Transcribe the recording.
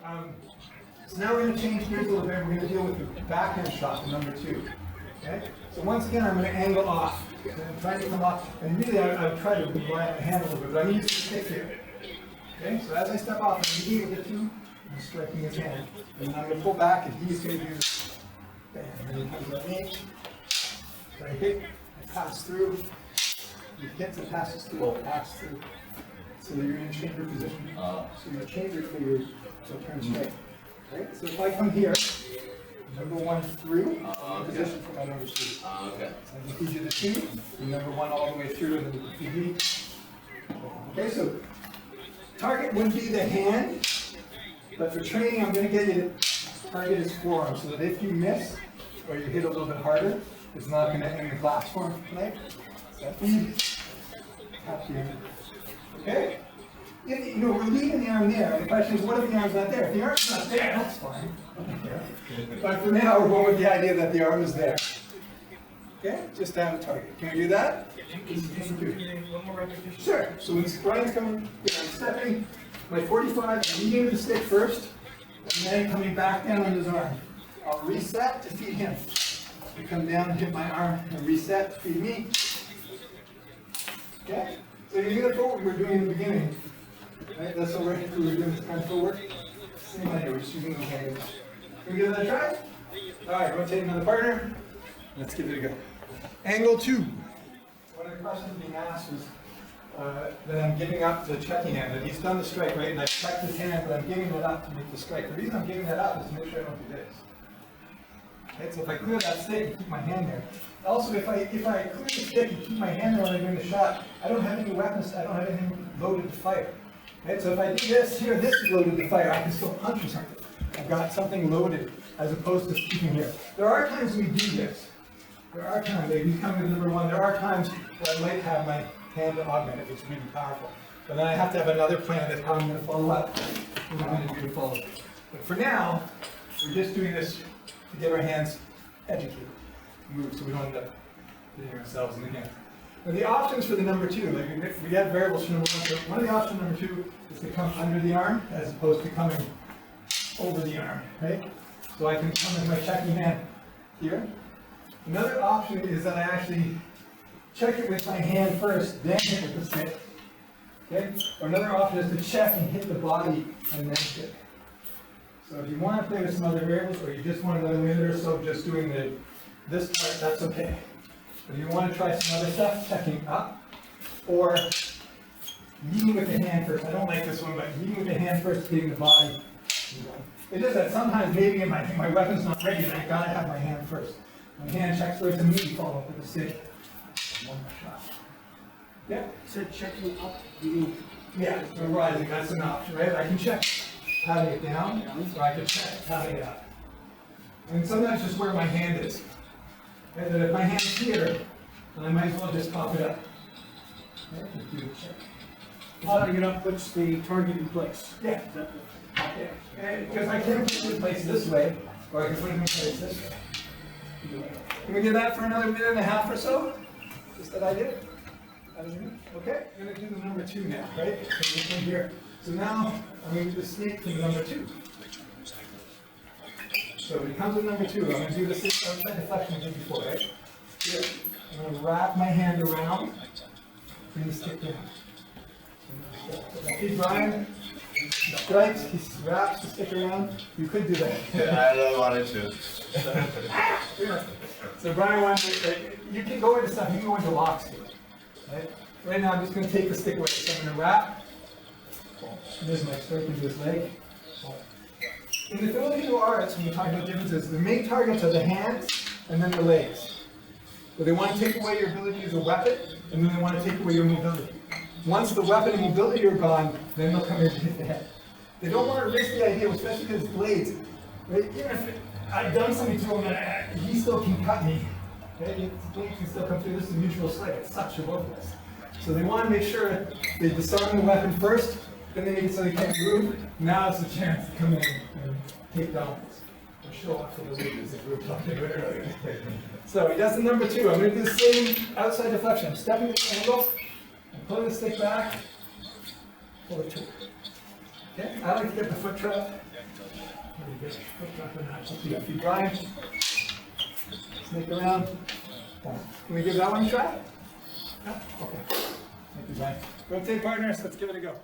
So now we're going to change gears a little bit. We're going to deal with the backhand shot, the number 2. Okay? So once again, I'm going to angle off. So I'm trying to come off, and really I would try to rely on the hand a little bit, but I'm using the stick here. Okay? So as I step off, I'm going to get to, I'm striking his hand. And then I'm going to pull back, and he's going to do, bam, and then he comes at me. So I hit, I pass through. He hits and passes through, I'll pass through. So that you're in chamber position. So your chamber figure, so turn straight. Right? So if I come here, number 1 through, position for my number 2. Okay. So I can feed you the 2, and number 1 all the way through, and then feed me. Okay, so target would be the hand, but for training, I'm going to get you to target his forearm, so that if you miss, or you hit a little bit harder, it's not going to end the glass form tonight. So I feed, tap you. Okay? You know, we're leaving the arm there. The question is, what if the arm's not there? If the arm's not there, that's fine. But for now, we're going with the idea that the arm is there. Okay? Just to have a target. Can we do that? One more repetition. Sure. So when Brian's coming, I'm stepping my 45, I'm leading with the stick first, and then coming back down on his arm. I'll reset to feed him. I come down, hit my arm, and reset to feed me. Okay? So you do the footwork we were doing in the beginning. Right? That's what we were doing this kind of footwork. Same idea, we're just using the hands. Can we give that a try? Alright, rotate another partner. Let's give it a go. Angle 2. One of the questions being asked is that I'm giving up the checking hand. That he's done the strike, right? And I've checked his hand, but I'm giving it up to make the strike. The reason I'm giving that up is to make sure I don't do this. Okay, so if I clear that stick and keep my hand there. Also, if I clear the stick and keep my hand there when I'm doing the shot, I don't have any weapons, I don't have anything loaded to fire. Okay, so if I do this here, this is loaded to fire, I can still punch or something. I've got something loaded as opposed to keeping here. There are times we do this. There are times, like you come with number 1, there are times where I might have my hand augmented, it's really powerful. But then I have to have another plan of how I'm going to follow up. What I'm going to do to follow. But for now, we're just doing this to get our hands educated, move, so we don't end up hitting ourselves in the hand. Now the options for the number 2, like we have variables for number 1. So one of the options number 2 is to come under the arm as opposed to coming over the arm, right? So I can come with my checking hand here. Another option is that I actually check it with my hand first, then hit with the stick. Okay? Or another option is to check and hit the body and then stick. So if you want to play with some other variables, or you just want another minute or so just doing this part, that's okay. But if you want to try some other stuff, checking up, or leading with the hand first. I don't like this one, but leading with the hand first, hitting the body. It is that sometimes maybe my weapon's not ready, but I gotta have my hand first. My hand checks first and immediately follow up with the stick. One more shot. Yeah? So checking up, Yeah, so rising, that's an option, right? I can check patting it down, or I can check patting it up. And sometimes just where my hand is. And then if my hand's here, then I might as well just pop it up. Okay, do the check. popping it up puts the target in place. Yeah. Yeah. Because I can put it in place this way, or I can put it in place this way. Can we do that for another minute and a half or so? Just that idea? Okay, I'm going to do the number 2 now, right? So this one here. So now I'm going to do the snake to the number 2. So when it comes with number 2, I'm going to do the same deflection I did before, right? Here. I'm going to wrap my hand around, bring the stick down. See Brian? He strikes, he wraps the stick around. You could do that. I don't want to. So Brian wants to, you can go into stuff, you can go into locks here. Right now I'm just going to take the stick away. So I'm going to wrap. There's my strike into his leg. In the Filipino arts, when we talk about differences, the main targets are the hands and then the legs. So they want to take away your ability to use a weapon, and then they want to take away your mobility. Once the weapon and mobility are gone, then they'll come in and hit the head. They don't want to risk the idea, especially because it's blades. Right? Even if I've done something to him and he still can cut me, okay? The blades can still come through. This is a mutual strike. It sucks for both of us. So they want to make sure they disarm the weapon first, then they make it so they can't move. Now it's a chance to come in and take dominance. Or show off for the leaders if we were talking about earlier. So that's the number 2. I'm going to do the same outside deflection. I'm stepping at the angle, and pulling the stick back, pull it to. Okay? I like to get the foot trap Very good. Up to your feet dry. Snake around. Can we give that one a try? Yeah? Okay. Thank you, Brian. Rotate partners, let's give it a go.